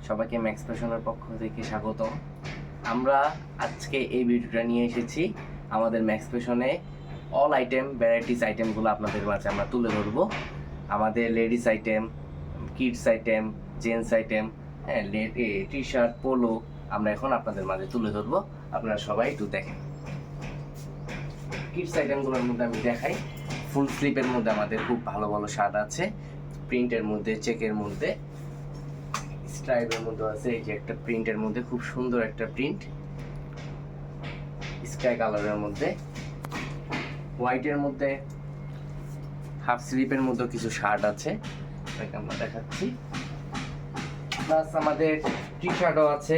সবাইকে ম্যাক্স ফ্যাশনের পক্ষ থেকে স্বাগতম। আমরা আজকে এই ভিডিওটা নিয়ে এসেছি আমাদের ম্যাক্স ফ্যাশনে অল আইটেম ভ্যারাইটিস আইটেমগুলো আপনাদের মাঝে আমরা তুলে ধরবো। আমাদের ladies item, kids item, gents item, হ্যাঁ, টি শার্ট, পোলো আমরা এখন আপনাদের মাঝে তুলে ধরবো। আপনারা সবাই একটু দেখেন। কিডস আইটেমগুলোর মধ্যে আমি দেখাই। ফুল স্লিপের মধ্যে আমাদের খুব ভালো ভালো শার্ট আছে, প্রিন্টের মধ্যে, চেকের মধ্যে, স্ট্রাইপের মধ্যে আছে। এই যে একটা প্রিন্টের মধ্যে খুব সুন্দর একটা প্রিন্ট, স্কাই কালারের মধ্যে, হোয়াইটের মধ্যে, হাফ স্লিপের মধ্যে কিছু শার্ট আছে, এটাকে আমরা দেখাচ্ছি। প্লাস আমাদের টি শার্টও আছে।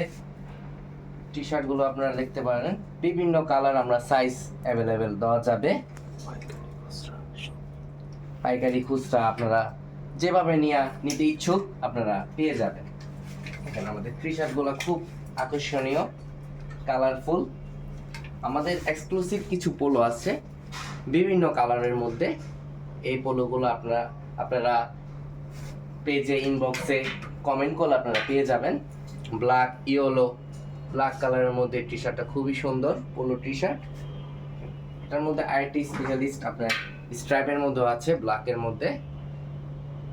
টি শার্টগুলো আপনারা দেখতে পারেন, বিভিন্ন কালার আমরা সাইজ অ্যাভেলেবেল দেওয়া যাবে। পাইকারি খুচরা আপনারা যেভাবে নিতে ইচ্ছুক আপনারা পেয়ে যাবেন। এখানে আমাদের টি শার্টগুলো খুব আকর্ষণীয়, কালারফুল। আমাদের এক্সক্লুসিভ কিছু পোলো আছে বিভিন্ন কালারের মধ্যে। এই পোলোগুলো আপনারা পেজে, ইনবক্সে কমেন্ট করলে আপনারা পেয়ে যাবেন। ব্ল্যাক, ইয়েলো, ব্ল্যাক কালারের মধ্যে টি শার্টটা খুবই সুন্দর, পোলো টি শার্ট। এটার মধ্যে আরেকটি স্পেশালিস্ট আপনার স্ট্রাইপের মধ্যে আছে, ব্ল্যাকের মধ্যে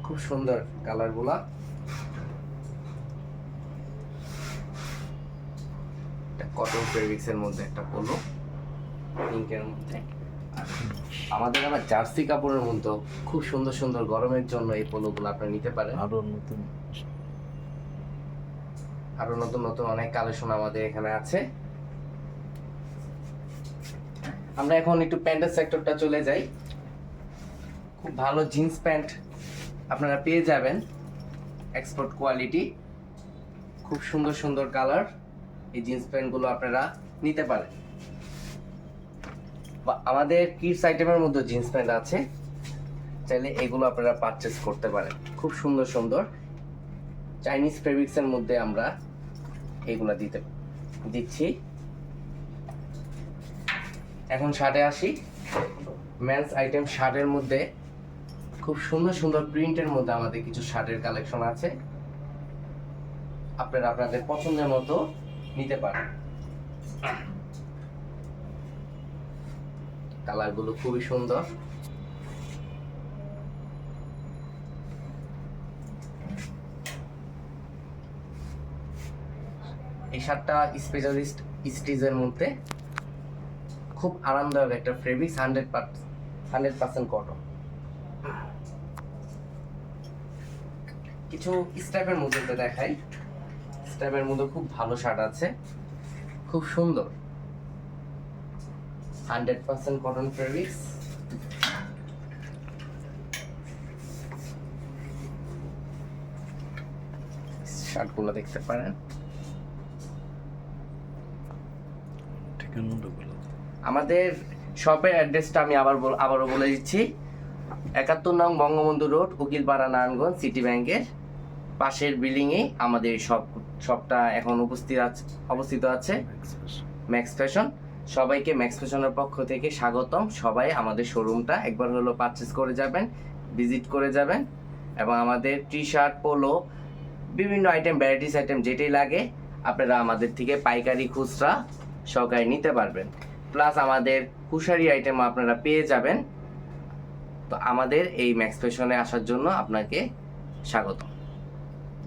খুব সুন্দর কালারগুলা। কটন ফেব্রিক্সের মধ্যে একটা পোলো, পিঙ্কের মধ্যে। আমাদের আবার জার্সি কাপড়ের মধ্যে খুব সুন্দর সুন্দর গরমের জন্য এই পোলোগুলো আপনারা নিতে পারেন। আরো নতুন নতুন অনেক কালেকশন আমাদের এখানে আছে। আমরা এখন একটু প্যান্টের সেক্টরটা চলে যাই। খুব ভালো জিন্স প্যান্ট আপনারা পেয়ে যাবেন, এক্সপোর্ট কোয়ালিটি, খুব সুন্দর সুন্দর কালার। এই জিন্স প্যান্টগুলো আপনারা নিতে পারেন। আমাদের কিডস আইটেমের মধ্যে জিন্স প্যান্ট আছে, চাইলে এগুলো আপনারা পারচেস করতে পারেন। খুব সুন্দর সুন্দর চাইনিজ ফেব্রিক্সের মধ্যে আমরা এগুলো দিচ্ছি। এখন শার্টে আসি। মেন্স আইটেম শার্টের মধ্যে খুব সুন্দর সুন্দর প্রিন্টের মধ্যে আমাদের কিছু শার্টের কালেকশন আছে, আপনারা আপনাদের পছন্দের মতো নিতে পারেন। কালারগুলো খুবই সুন্দর। এই শার্টটা স্পেশালিস্ট স্টিচের মধ্যে, খুব আরামদায়ক একটা ফেব্রিক্স, 100% কটন। কিছু স্ট্রাইপের মধ্যে দেখাই। স্ট্রাইপের মধ্যে খুব ভালো শার্ট আছে, খুব সুন্দর, 100% কটন ফেব্রিক্স। শার্টগুলো দেখতে পারেন। আমাদের শপের অ্যাড্রেসটা আমি আবারও বলে দিচ্ছি। 71 নং বঙ্গবন্ধু রোড, উকিলপাড়া, নারায়ণগঞ্জ সিটি ব্যাংকের পাশের বিল্ডিংয়ে আমাদের শপটা এখন অবস্থিত আছে, ম্যাক্স ফ্যাশন। সবাইকে ম্যাক্স ফ্যাশনের পক্ষ থেকে স্বাগতম। সবাই আমাদের শোরুমটা একবার হলো পারচেস করে যাবেন, ভিজিট করে যাবেন। এবং আমাদের টি শার্ট, পোলো, বিভিন্ন আইটেম, ভ্যারাইটিস আইটেম যেটাই লাগে আপনারা আমাদের থেকে পাইকারি খুচরা সহকারে নিতে পারবেন। প্লাস আমাদের কুশারি আইটেম আপনারা পেয়ে যাবেন। তো আমাদের এই ম্যাক্স ফ্যাশনে আসার জন্য আপনাকে স্বাগত।